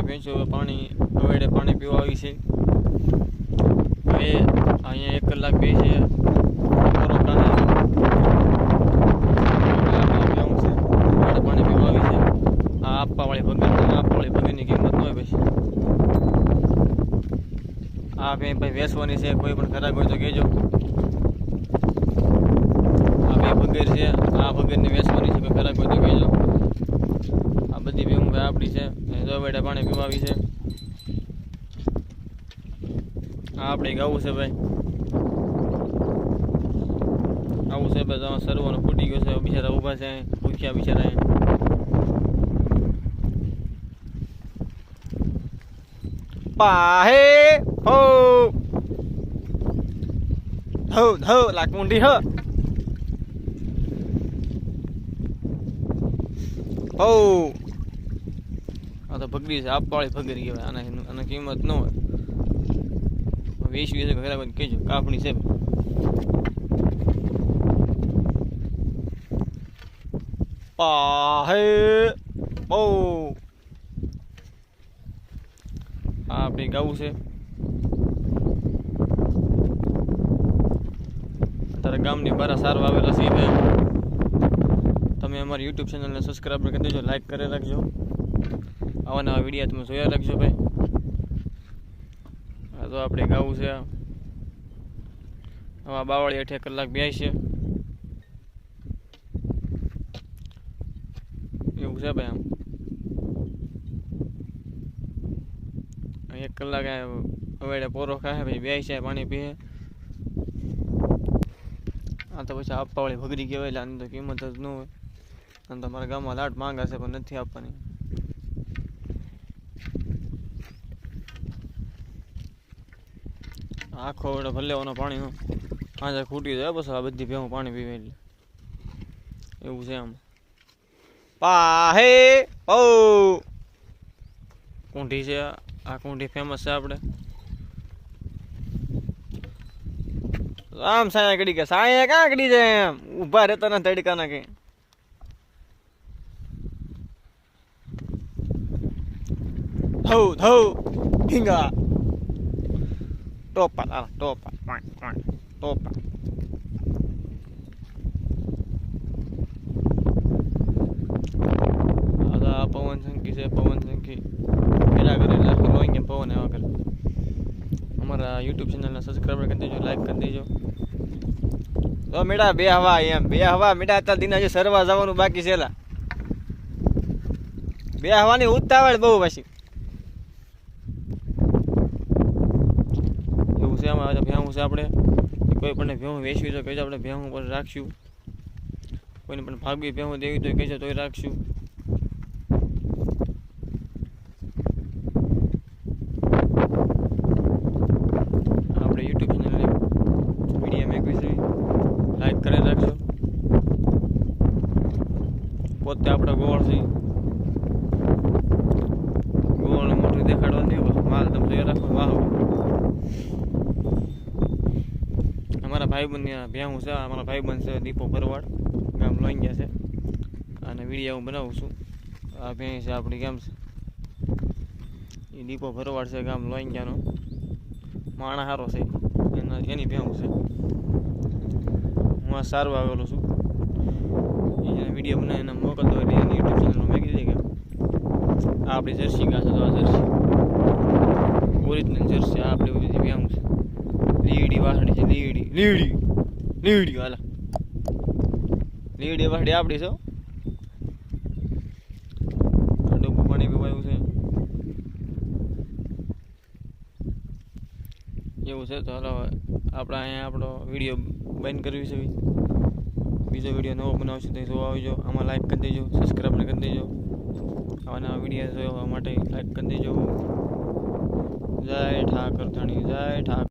ભેંસો પાણી અવેડે પાણી પીવા આવી છે. હવે અહીંયા 1 કલાક બે છે પૂરો કાને પાણી પીવા આવી છે. આ આપવાવાળી ભગરની કિંમત ન હોય પછી. આ ભાઈ વેચવાની છે, કોઈ પણ ખરાબ હોય તો કહેજો. આ બે ભગર છે, આ ભગરની વેચવાની છે, કોઈ ખરાબ હોય તો કહેજો. આ બધી ભેહું ભાઈ આપણી છે. દોવેડા પાણી પીવાવી છે. આ આપણે ગાવું છે ભાઈ, આવું છે ભાઈ. સર્વનું ફૂટી ગયો છે, બિચારા ઊભા છે, ભૂખ્યા બિચારા. પાહે હો ધો ધો લાકુંડી હો હો. આ તો ભગરી છે, આપવાળી ભગરી કહેવાય. આના કિંમત ન હોય. 20 ખરાબ કહેજો. કાપણી છે પાહે હો. આ આપણે ગાવું છે. અત્યારે ગામની બહાર સારવા આવેલા છે. તમે અમારી યુટ્યુબ ચેનલને સબસ્ક્રાઈબ કરી દેજો, લાઈક કરી રાખજો. આવા નવા વિડીયો તમે જોયા રાખજો ભાઈ. આ તો આપણે ગાવું છે. આવા બાવળી 8 કલાક બેય છે એવું છે ભાઈ. આમ 1 કલાક અવેડે પોરો ખાય ભાઈ, બેય છે, પાણી પીએ. આ તો પછી આપવાવાળી ભગરી કહેવાય. એટલે આની તો કિંમત જ ન હોય. અને તમારા ગામમાં લાટ માંગા છે પણ નથી આપવાની. આખો વડે ભલેવાનો પાણી આજે ખૂટી જાય બસ. આ બધી ભેહું પાણી પીવે એટલે એવું છે. આમ પાહે ઓ કુંઢી છે. આ કુંઢી ફેમસ છે આપણે. આમ સાયા કડી કે સાયા ક્યાં કડી જાય, એમ ઊભા રહેતા ના તડકા ના કે. ધો ધો ઢીંગા ટોપા ટોપા ટોપા. આ પવન સંખી છે. પવન સંખી પેલા કરે લોહી કેમ પવન એવા કરે. અમારા યુટ્યુબ ચેનલને સબસ્ક્રાઈબ કરી દેજો, લાઈક કરી દેજો. તો મેળા બે હવા એમ બે હવા મેળા. અત્યારે દિન હજી સરવા જવાનું બાકી છે. બે હવાની ઉતાવળ બહુ પછી એવું છે. આમાં ભેહું છે આપણે. કોઈ પણ ભેહું વેચવી તો કહેજો, આપણે ભેહું પર રાખશું. કોઈને પણ ભાગવી ભેહું દેવી તો કહેજો, તોય રાખશું. આપણે યુટ્યુબ ચેનલને વિડીયો મેકવી છે, લાઈક કરી રાખજો. પોતે આપણે ગોળ છે, ગોળ મોટું દેખાડવા દે. માલ તમે જોઈ રાખો. વાહ, અમારા ભાઈબંધ ભેહું છે. અમારા ભાઈબંધ છે દીપો ભરવાડ, ગામ લોહિંગ્યા છે. અને વિડીયો હું બનાવું છું. આ ભેં છે આપણી ગામ છે એ દીપો ભરવાડ છે, ગામ લોહિંગ્યાનો. માણા સારો છે એની ભેહું છે. હું આ સારવા આવેલો છું. એને વિડીયો બનાવીને એને મોકલતો એટલે એની યુટ્યુબ ચેનલમાં મેં કીધી કે આ આપણી જર્સી ઘાસ છે. તો આ જર્સી ઓરિજિનલ જર્સી. આ આપણી બધી ભેહું છે. લીડી વાસળી છે. લીડી હાલા લીડી વાસળી આપણી છે. ડબ્બુ પાણી પીવાયું છે એવું છે. તો હાલો આપણે અહીંયા આપણો વિડીયો બંધ કરવી છે. બીજો વિડીયો નવો બનાવશું તો જોવા આવજો. આમાં લાઈક કરી દેજો, સબસ્ક્રાઈબ કરી દેજો. આવા નવા વિડીયો જોવા માટે લાઈક કરી દેજો. જય ઠાકર ધણી, જય ઠાકર.